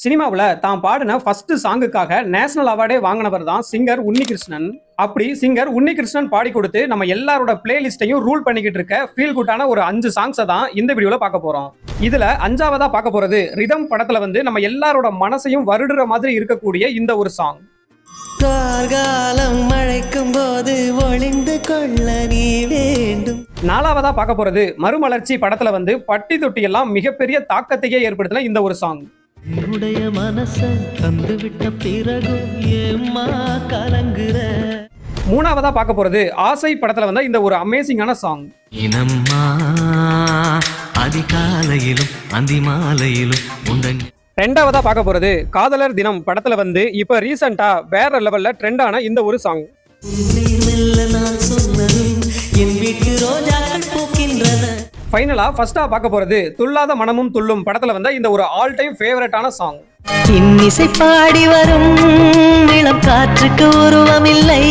சினிமாவுல தான் பாடின first சாங்குக்காக national அவார்டே வாங்கினவர் தான் சிங்கர் உன்னிகிருஷ்ணன். அப்படி சிங்கர் உன்னிகிருஷ்ணன் பாடி கொடுத்து நம்ம எல்லாரோட பிளேலிஸ்டையும் ரூல் பண்ணிக்கிட்டு இருக்க ஃபீல் குட்டான ஒரு 5 சாங்ஸை தான் இந்த வீடியோல பார்க்க போறோம். இதுல 5ஆவதா பார்க்க போறது ரிதம் படத்துல நம்ம எல்லாரோட மனசையும் வருடுற மாதிரி இருக்கக்கூடிய இந்த ஒரு சாங். கார்காலம் மழைக்கும் போது ஒளிந்து கொள்ள நீ வேண்டும். 4ஆவதா பார்க்க போறது மறுமலர்ச்சி படத்துல பட்டி தொட்டி எல்லாம் மிகப்பெரிய தாக்கத்தையே ஏற்படுத்தின இந்த ஒரு சாங். என்னுடைய மனச தந்து விட்ட பிறகு ஏம்மா கலங்குற. 3ஆவதா பார்க்க போறது ஆசை படத்துல இந்த ஒரு அமேசிங்கான சாங். இனம்மா அதிகாலையிலும் அந்திமாலையிலும் உண்டன். 2ஆவதா பார்க்க போறது காதலர் தினம் படத்துல இப்ப ரீசெண்டா வேற லெவல்ல ட்ரெண்ட் ஆன இந்த ஒரு சாங். ஃபைனலா ஃபர்ஸ்டா பார்க்க போறது துள்ளாத மனமும் துள்ளும் படத்துல இந்த ஒரு ஆல் டைம் ஃபேவரட்டான சாங். இன்னிசை பாடி வரும் இளம் காற்றுக்கு உருவமில்லை.